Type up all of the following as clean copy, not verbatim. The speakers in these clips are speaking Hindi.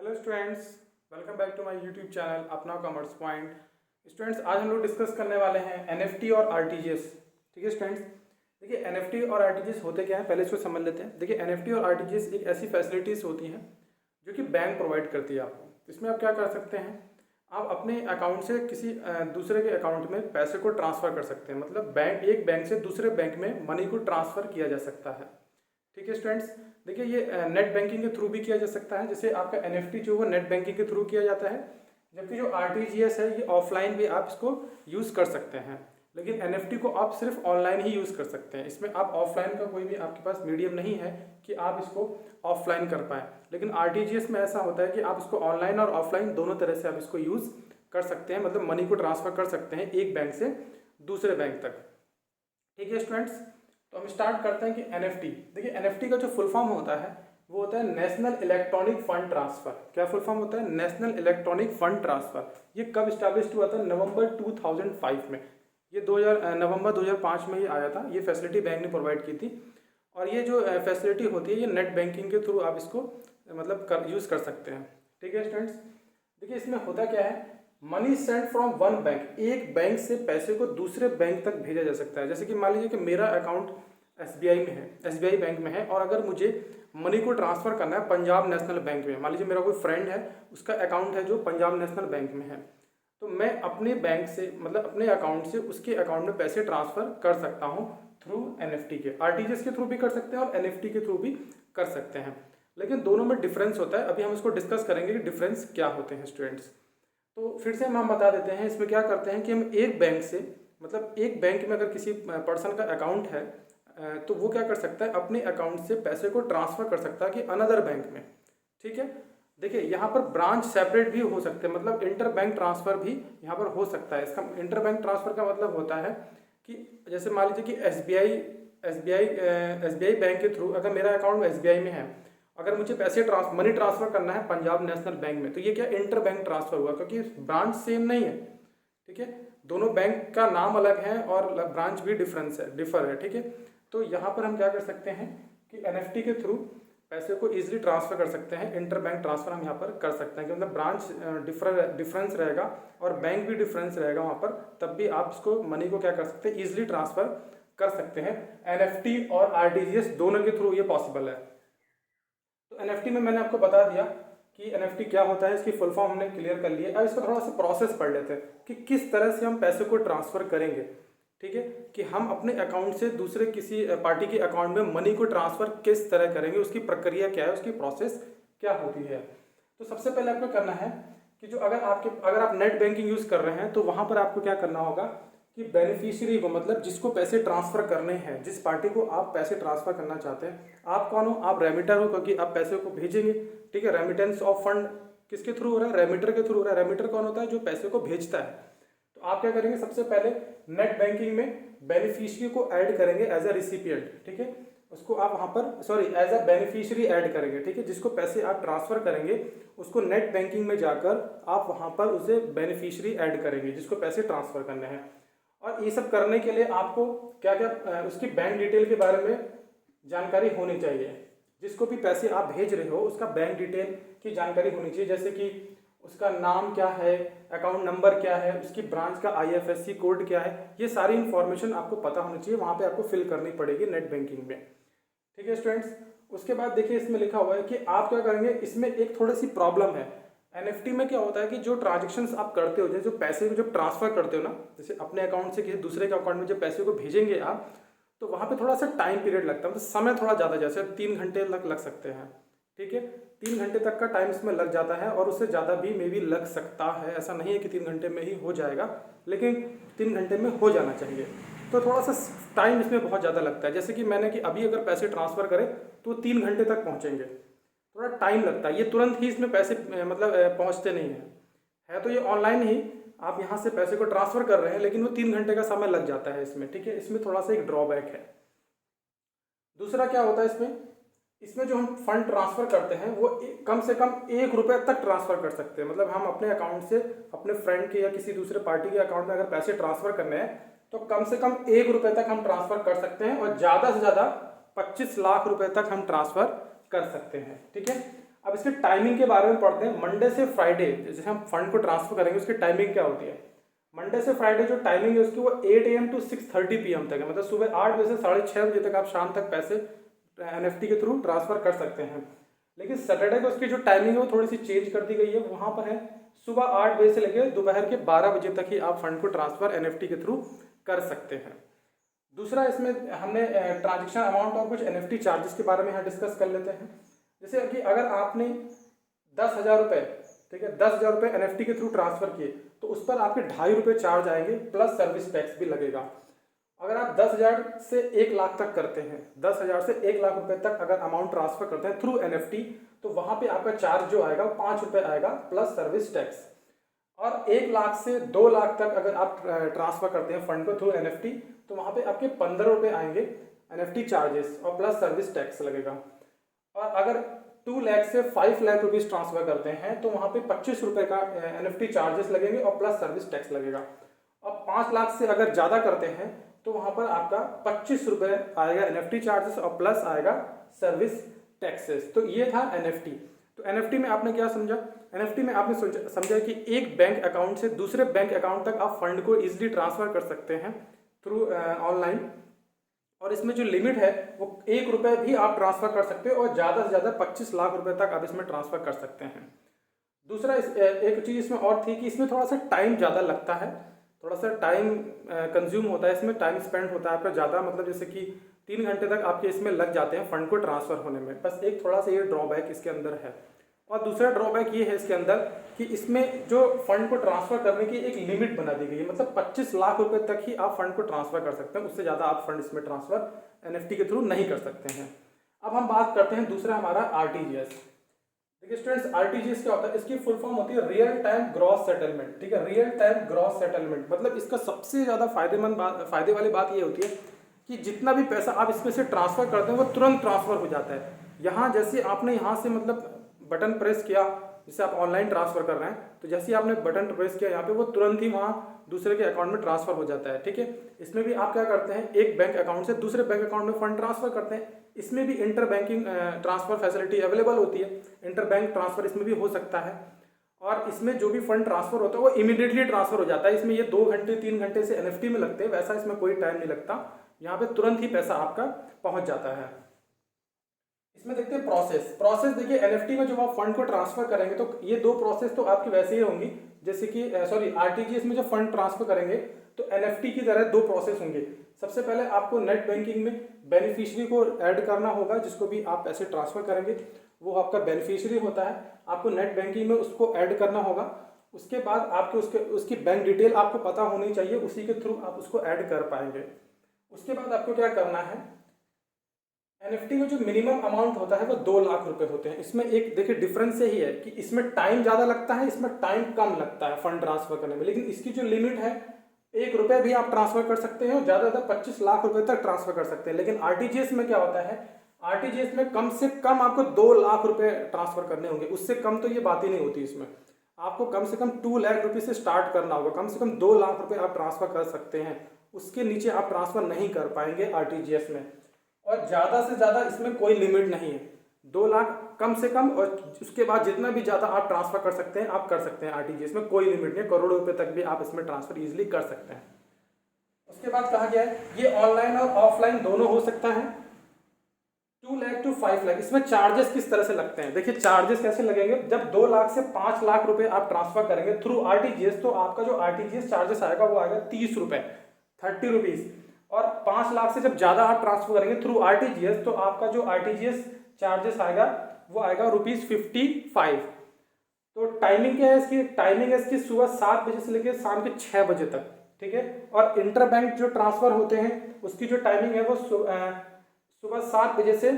Hello students, welcome back to my YouTube channel Apna Commerce Point. Students, आज हम लोग डिस्कस करने वाले हैं एनएफटी और आरटीजीएस। ठीक है स्टूडेंट्स, देखिए एनएफटी और आरटीजीएस होते क्या है, पहले इसको समझ लेते हैं। देखिए एनएफटी और आरटीजीएस एक ऐसी फैसिलिटीज़ होती हैं जो कि बैंक प्रोवाइड करती है आपको। इसमें आप क्या कर सकते हैं, आप अपने अकाउंट से किसी दूसरे के अकाउंट में पैसे को ट्रांसफ़र कर सकते हैं। मतलब एक बैंक से दूसरे बैंक में मनी को ट्रांसफ़र किया जा सकता है। ठीक है स्टूडेंट्स, देखिए ये नेट बैंकिंग के थ्रू भी किया जा सकता है। जैसे आपका एनएफटी जो है नेट बैंकिंग के थ्रू किया जाता है, जबकि जो आरटीजीएस है ये ऑफलाइन भी आप इसको यूज़ कर सकते हैं। लेकिन एनएफटी को आप सिर्फ ऑनलाइन ही यूज़ कर सकते हैं। इसमें आप ऑफलाइन का कोई भी आपके पास मीडियम नहीं है कि आप इसको ऑफलाइन कर पाएँ। लेकिन आरटीजीएस में ऐसा होता है कि आप इसको ऑनलाइन और ऑफलाइन दोनों तरह से आप इसको यूज़ कर सकते हैं। मतलब मनी को ट्रांसफ़र कर सकते हैं एक बैंक से दूसरे बैंक तक। ठीक है स्टूडेंट्स, तो हम स्टार्ट करते हैं कि एनएफटी। देखिए एनएफटी का जो फुल फॉर्म होता है वो होता है नेशनल इलेक्ट्रॉनिक फंड ट्रांसफ़र। क्या फुल फॉर्म होता है? National electronic fund transfer. ये कब इस्टेब्लिश हुआ था? नवंबर 2005 में। ये नवंबर 2005 में ये आया था। ये फैसिलिटी बैंक ने प्रोवाइड की थी। और ये जो फैसिलिटी होती है ये नेट बैंकिंग के थ्रू आप इसको मतलब यूज़ कर सकते हैं। ठीक है स्टूडेंट्स, देखिए इसमें होता क्या है, money send from one bank, एक बैंक से पैसे को दूसरे बैंक तक भेजा जा सकता है। जैसे कि मान लीजिए कि मेरा अकाउंट एसबीआई में है, एसबीआई बैंक में है, और अगर मुझे मनी को ट्रांसफ़र करना है पंजाब नेशनल बैंक में, मान लीजिए मेरा कोई फ्रेंड है उसका अकाउंट है जो पंजाब नेशनल बैंक में है, तो मैं अपने बैंक से मतलब अपने अकाउंट से उसके अकाउंट में पैसे ट्रांसफ़र कर सकता हूँ थ्रू एनएफटी के। आरटीजीएस के थ्रू भी कर सकते हैं और एनएफटी के थ्रू भी कर सकते हैं। लेकिन दोनों में डिफरेंस होता है। अभी हम इसको डिस्कस करेंगे कि डिफरेंस क्या होते हैं स्टूडेंट्स। तो फिर से हम बता देते हैं, इसमें क्या करते हैं कि हम एक बैंक से मतलब एक बैंक में अगर किसी पर्सन का अकाउंट है तो वो क्या कर सकता है, अपने अकाउंट से पैसे को ट्रांसफ़र कर सकता है कि अनदर बैंक में। ठीक है, देखिए यहाँ पर ब्रांच सेपरेट भी हो सकते हैं, मतलब इंटर बैंक ट्रांसफ़र भी यहाँ पर हो सकता है। इसका इंटर बैंक ट्रांसफ़र का मतलब होता है कि जैसे मान लीजिए कि एसबीआई बैंक के थ्रू अगर मेरा अकाउंट एसबीआई में है, अगर मुझे पैसे मनी ट्रांसफ़र करना है पंजाब नेशनल बैंक में, तो ये क्या इंटर बैंक ट्रांसफ़र हुआ, क्योंकि ब्रांच सेम नहीं है। ठीक है, दोनों बैंक का नाम अलग है और ब्रांच भी डिफर है। ठीक है, तो यहाँ पर हम क्या कर सकते हैं कि एनएफटी के थ्रू पैसे को ईजिली ट्रांसफ़र कर सकते हैं। इंटर बैंक ट्रांसफ़र हम यहाँ पर कर सकते हैं कि मतलब ब्रांच डिफरेंस रहेगा और बैंक भी डिफरेंस रहेगा वहाँ पर, तब भी आप इसको मनी को क्या कर सकते हैं, ईजिली ट्रांसफ़र कर सकते हैं। एनएफटी और आरटीजीएस दोनों के थ्रू ये पॉसिबल है। तो एनएफटी में मैंने आपको बता दिया कि एनएफटी क्या होता है, इसकी फुल फॉर्म हमने क्लियर कर लिया। अब इसका थोड़ा सा प्रोसेस पढ़ लेते हैं कि किस तरह से हम पैसे को ट्रांसफ़र करेंगे। ठीक है, कि हम अपने अकाउंट से दूसरे किसी पार्टी के अकाउंट में मनी को ट्रांसफ़र किस तरह करेंगे, उसकी प्रक्रिया क्या है, उसकी प्रोसेस क्या होती है। तो सबसे पहले आपको करना है कि जो अगर आप नेट बैंकिंग यूज़ कर रहे हैं तो वहाँ पर आपको क्या करना होगा कि बेनिफिशियरी को, मतलब जिसको पैसे ट्रांसफ़र करने हैं, जिस पार्टी को आप पैसे ट्रांसफ़र करना चाहते हैं, आप कौन हो? आप रेमिटर हो, क्योंकि आप पैसे को भेजेंगे। ठीक है, रेमिटेंस ऑफ फंड किसके थ्रू हो रहा है? रेमिटर के थ्रू हो रहा है। रेमिटर कौन होता है? जो पैसे को भेजता है। तो आप क्या करेंगे, सबसे पहले नेट बैंकिंग में बेनिफिशियरी को ऐड करेंगे एज अ रिसिपिएंट। ठीक है, उसको आप वहाँ पर एज अ बेनिफिशियरी ऐड करेंगे। ठीक है, जिसको पैसे आप ट्रांसफ़र करेंगे उसको नेट बैंकिंग में जाकर आप वहाँ पर उसे बेनिफिशियरी ऐड करेंगे जिसको पैसे ट्रांसफ़र करने हैं। और ये सब करने के लिए आपको क्या क्या उसकी बैंक डिटेल के बारे में जानकारी होनी चाहिए। जिसको भी पैसे आप भेज रहे हो उसका बैंक डिटेल की जानकारी होनी चाहिए, जैसे कि उसका नाम क्या है, अकाउंट नंबर क्या है, उसकी ब्रांच का आईएफएससी कोड क्या है, ये सारी इन्फॉर्मेशन आपको पता होनी चाहिए। वहाँ पे आपको फिल करनी पड़ेगी नेट बैंकिंग में। ठीक है स्टूडेंट्स, उसके बाद देखिए इसमें लिखा हुआ है कि आप क्या करेंगे, इसमें एक थोड़ी सी प्रॉब्लम है। एनएफटी में क्या होता है कि जो ट्रांजेक्शन्स आप करते हो, जो पैसे को जब ट्रांसफ़र करते हो ना, जैसे अपने अकाउंट से किसी दूसरे के अकाउंट में जब पैसे को भेजेंगे आप, तो वहाँ पे थोड़ा सा टाइम पीरियड लगता है, मतलब समय थोड़ा ज़्यादा, जैसे 3 घंटे लग सकते हैं। ठीक है, 3 घंटे तक का टाइम इसमें लग जाता है और उससे ज़्यादा भी मे बी लग सकता है। ऐसा नहीं है कि 3 घंटे में ही हो जाएगा, लेकिन 3 घंटे में हो जाना चाहिए। तो थोड़ा सा टाइम इसमें बहुत ज़्यादा लगता है। जैसे कि मैंने कि अभी अगर पैसे ट्रांसफ़र करें तो 3 घंटे तक पहुँचेंगे, थोड़ा टाइम लगता है। ये तुरंत ही इसमें पैसे मतलब पहुँचते नहीं हैं। है तो ये ऑनलाइन ही आप यहाँ से पैसे को ट्रांसफ़र कर रहे हैं, लेकिन वो 3 घंटे का समय लग जाता है इसमें। ठीक है, इसमें थोड़ा सा एक ड्रॉबैक है। दूसरा क्या होता है इसमें जो हम फंड ट्रांसफ़र करते हैं वो कम से कम 1 रुपये तक ट्रांसफ़र कर सकते हैं। मतलब हम अपने अकाउंट से अपने फ्रेंड के या किसी दूसरे पार्टी के अकाउंट में अगर पैसे ट्रांसफ़र करने हैं तो कम से कम 1 रुपये तक हम ट्रांसफ़र कर सकते हैं और ज़्यादा से ज़्यादा 25 लाख रुपए तक हम ट्रांसफ़र कर सकते हैं। ठीक है, अब इसके टाइमिंग के बारे में पढ़ते हैं। मंडे से फ्राइडे जैसे हम फंड को ट्रांसफर करेंगे उसकी टाइमिंग क्या होती है। मंडे से फ्राइडे जो टाइमिंग है उसकी वो 8 AM to 6:30 PM तक है, मतलब सुबह 8 बजे से 6:30 बजे तक आप शाम तक पैसे एनएफटी के थ्रू ट्रांसफर कर सकते हैं। लेकिन सैटरडे को उसकी जो टाइमिंग है वो थोड़ी सी चेंज कर दी गई है, वहाँ पर है सुबह 8 बजे से लेकर दोपहर के 12 बजे तक ही आप फंड को ट्रांसफर एनएफटी के थ्रू कर सकते हैं। दूसरा इसमें हमने ट्रांजेक्शन अमाउंट और कुछ एनएफटी चार्जेस के बारे में यहाँ डिस्कस कर लेते हैं। जैसे कि अगर आपने 10,000 रुपये, ठीक है, 10,000 रुपये एनएफटी के थ्रू ट्रांसफर किए तो उस पर आपके 2.5 रुपये चार्ज आएंगे प्लस सर्विस टैक्स भी लगेगा। अगर आप 10,000 से 1 लाख तक करते हैं, 10,000 से 1 लाख रुपए तक अगर अमाउंट ट्रांसफर करते हैं थ्रू एनएफटी तो वहाँ पे आपका चार्ज जो आएगा वो 5 रुपये आएगा प्लस सर्विस टैक्स। और 1 लाख से 2 लाख तक अगर आप ट्रांसफर करते हैं फंड को थ्रू एनएफटी तो वहाँ पे आपके 15 रुपये आएंगे एनएफटी चार्जेस और प्लस सर्विस टैक्स लगेगा। और अगर 2 लाख से 5 लाख रुपीज़ ट्रांसफर करते हैं तो वहाँ पे 25 रुपये का एनएफटी चार्जेस लगेंगे और प्लस सर्विस टैक्स लगेगा। और 5 लाख से अगर ज़्यादा करते हैं तो वहाँ पर आपका 25 रुपये आएगा एनएफटी चार्जेस और प्लस आएगा सर्विस टैक्सेस। तो ये था एनएफटी। तो एनएफटी में आपने क्या समझा, एनएफटी में आपने समझा कि एक बैंक अकाउंट से दूसरे बैंक अकाउंट तक आप फंड को इजीली ट्रांसफर कर सकते हैं थ्रू ऑनलाइन। और इसमें जो लिमिट है वो 1 रुपये भी आप ट्रांसफर कर सकते हो और ज़्यादा से ज़्यादा 25 लाख रुपए तक आप इसमें ट्रांसफर कर सकते हैं। दूसरा एक चीज़ इसमें और थी कि इसमें थोड़ा सा टाइम ज़्यादा लगता है, थोड़ा सा टाइम कंज्यूम होता है, इसमें टाइम स्पेंड होता है आपका ज़्यादा, मतलब जैसे कि 3 घंटे तक आपके इसमें लग जाते हैं फंड को ट्रांसफ़र होने में। बस एक थोड़ा सा ये ड्रॉबैक इसके अंदर है। और दूसरा ड्रॉबैक ये है इसके अंदर कि इसमें जो फंड को ट्रांसफ़र करने की एक लिमिट बना दी गई है, मतलब 25 लाख रुपए तक ही आप फंड को ट्रांसफ़र कर सकते हैं, उससे ज़्यादा आप फंड इसमें ट्रांसफ़र एनएफटी के थ्रू नहीं कर सकते हैं। अब हम बात करते हैं दूसरा हमारा आरटीजीएस। देखिए स्टूडेंट्स, आरटीजीएस क्या होता है, इसकी फुल फॉर्म होती है रियल टाइम ग्रॉस सेटलमेंट। ठीक है, रियल टाइम ग्रॉस सेटलमेंट मतलब इसका सबसे ज़्यादा फायदे वाली बात ये होती है कि जितना भी पैसा आप इसमें से ट्रांसफ़र करते हैं वो तुरंत ट्रांसफ़र हो जाता है। यहाँ जैसे आपने यहाँ से मतलब बटन प्रेस किया, जैसे आप ऑनलाइन ट्रांसफ़र कर रहे हैं तो जैसे ही आपने बटन प्रेस किया यहाँ पे वो तुरंत ही वहाँ दूसरे के अकाउंट में ट्रांसफ़र हो जाता है। ठीक है, इसमें भी आप क्या करते हैं, एक बैंक अकाउंट से दूसरे बैंक अकाउंट में फंड ट्रांसफ़र करते हैं। इसमें भी inter banking transfer facility available होती है, इंटर बैंक ट्रांसफ़र इसमें भी हो सकता है। और इसमें जो भी फंड ट्रांसफ़र होता है वो इमीडिएटली ट्रांसफ़र हो जाता है। इसमें ये 2 घंटे 3 घंटे से एनएफटी में लगते हैं, वैसा इसमें कोई टाइम नहीं लगता, यहाँ पे तुरंत ही पैसा आपका पहुँच जाता है। इसमें देखते हैं प्रोसेस देखिए एनएफटी में जब आप फंड को ट्रांसफर करेंगे तो ये 2 प्रोसेस तो आपकी वैसे ही होंगी, जैसे कि आरटीजीएस में जब फंड ट्रांसफर करेंगे तो एनएफटी की तरह 2 प्रोसेस होंगे। सबसे पहले आपको नेट बैंकिंग में बेनिफिशियरी को ऐड करना होगा, जिसको भी आप पैसे ट्रांसफर करेंगे वो आपका बेनिफिशियरी होता है, आपको नेट बैंकिंग में उसको ऐड करना होगा। उसके बाद आपको उसकी बैंक डिटेल आपको पता होनी चाहिए, उसी के थ्रू आप उसको ऐड कर पाएंगे। उसके बाद आपको क्या करना है, एनएफटी में जो मिनिमम अमाउंट होता है वो 2 लाख रुपए होते हैं। इसमें एक देखिए डिफरेंस यही है कि इसमें टाइम ज़्यादा लगता है, इसमें टाइम कम लगता है फंड ट्रांसफर करने में, लेकिन इसकी जो लिमिट है 1 रुपये भी आप ट्रांसफर कर सकते हैं और ज़्यादा ज़्यादा 25 लाख रुपए तक ट्रांसफर कर सकते हैं। लेकिन आरटीजीएस में क्या होता है, आरटीजीएस में कम से कम आपको 2 लाख रुपए ट्रांसफर करने होंगे, उससे कम तो ये बात ही नहीं होती। इसमें आपको कम से कम 2 लाख रुपये से स्टार्ट करना होगा, कम से कम 2 लाख रुपये आप ट्रांसफर कर सकते हैं, उसके नीचे आप ट्रांसफर नहीं कर पाएंगे आरटीजीएस में। और ज़्यादा से ज़्यादा इसमें कोई लिमिट नहीं है, 2 लाख कम से कम, और उसके बाद जितना भी ज़्यादा आप ट्रांसफ़र कर सकते हैं आप कर सकते हैं आरटीजीएस में, कोई लिमिट नहीं है, करोड़ों रुपए तक भी आप इसमें ट्रांसफ़र इजीली कर सकते हैं। उसके बाद कहा गया है ये ऑनलाइन और ऑफलाइन दोनों हो सकता है। 2 लाख to 5 लाख, इसमें चार्जेस किस तरह से लगते हैं, देखिए चार्जेस कैसे लगेंगे, जब 2 लाख से 5 लाख रुपए आप ट्रांसफ़र करेंगे थ्रू आरटीजीएस तो आपका जो आरटीजीएस चार्जेस आएगा वो आएगा 30 रुपये, 30 रुपीज़। और 5 लाख से जब ज़्यादा आप ट्रांसफर करेंगे थ्रू आरटीजीएस तो आपका जो आरटीजीएस चार्जेस आएगा वो आएगा ₹55। तो टाइमिंग क्या है इसकी, टाइमिंग है इसकी सुबह 7 बजे से लेकर शाम के 6 बजे तक। ठीक है, और इंटर बैंक जो ट्रांसफ़र होते हैं उसकी जो टाइमिंग है वो सुबह 7 बजे से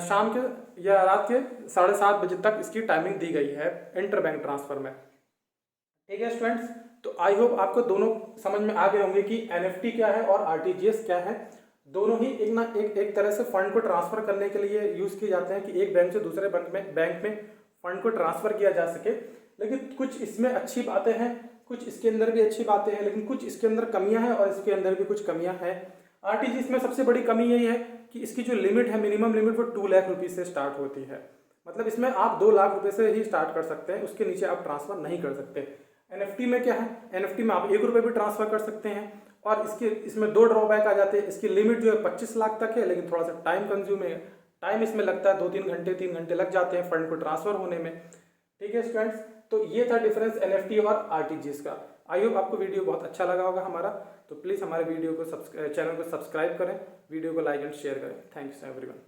शाम के या रात के 7:30 बजे तक इसकी टाइमिंग दी गई है इंटर बैंक ट्रांसफ़र में। ठीक है स्टूडेंट्स, तो आई होप आपको दोनों समझ में आ गए होंगे कि एनएफटी क्या है और आरटीजीएस क्या है। दोनों ही एक तरह से फंड को ट्रांसफर करने के लिए यूज़ किए जाते हैं कि एक बैंक से दूसरे बैंक में फंड को ट्रांसफर किया जा सके। लेकिन कुछ इसमें अच्छी बातें हैं, कुछ इसके अंदर भी अच्छी बातें हैं, लेकिन कुछ इसके अंदर कमियां हैं और इसके अंदर भी कुछ कमियां हैं। आरटीजीएस में सबसे बड़ी कमी यही है कि इसकी जो लिमिट है, मिनिमम लिमिट, वो 2 लाख रुपीज़ से स्टार्ट होती है। मतलब इसमें आप 2 लाख रुपए से ही स्टार्ट कर सकते हैं, उसके नीचे आप ट्रांसफर नहीं कर सकते। एनएफटी में क्या है, एनएफटी में आप 1 रुपये भी ट्रांसफर कर सकते हैं, और इसमें 2 ड्रॉबैक आ जाते हैं। इसकी लिमिट जो है 25 लाख तक है, लेकिन थोड़ा सा टाइम कंज्यूम है, टाइम इसमें लगता है 3 घंटे लग जाते हैं फंड को ट्रांसफर होने में। ठीक है स्टूडेंट्स, तो ये था डिफरेंस एनएफटी और आरटीजीएस का। आई होप आपको वीडियो बहुत अच्छा लगा होगा हमारा, तो प्लीज़ हमारे वीडियो को चैनल को सब्सक्राइब करें, वीडियो को लाइक एंड शेयर करें। Thanks everyone.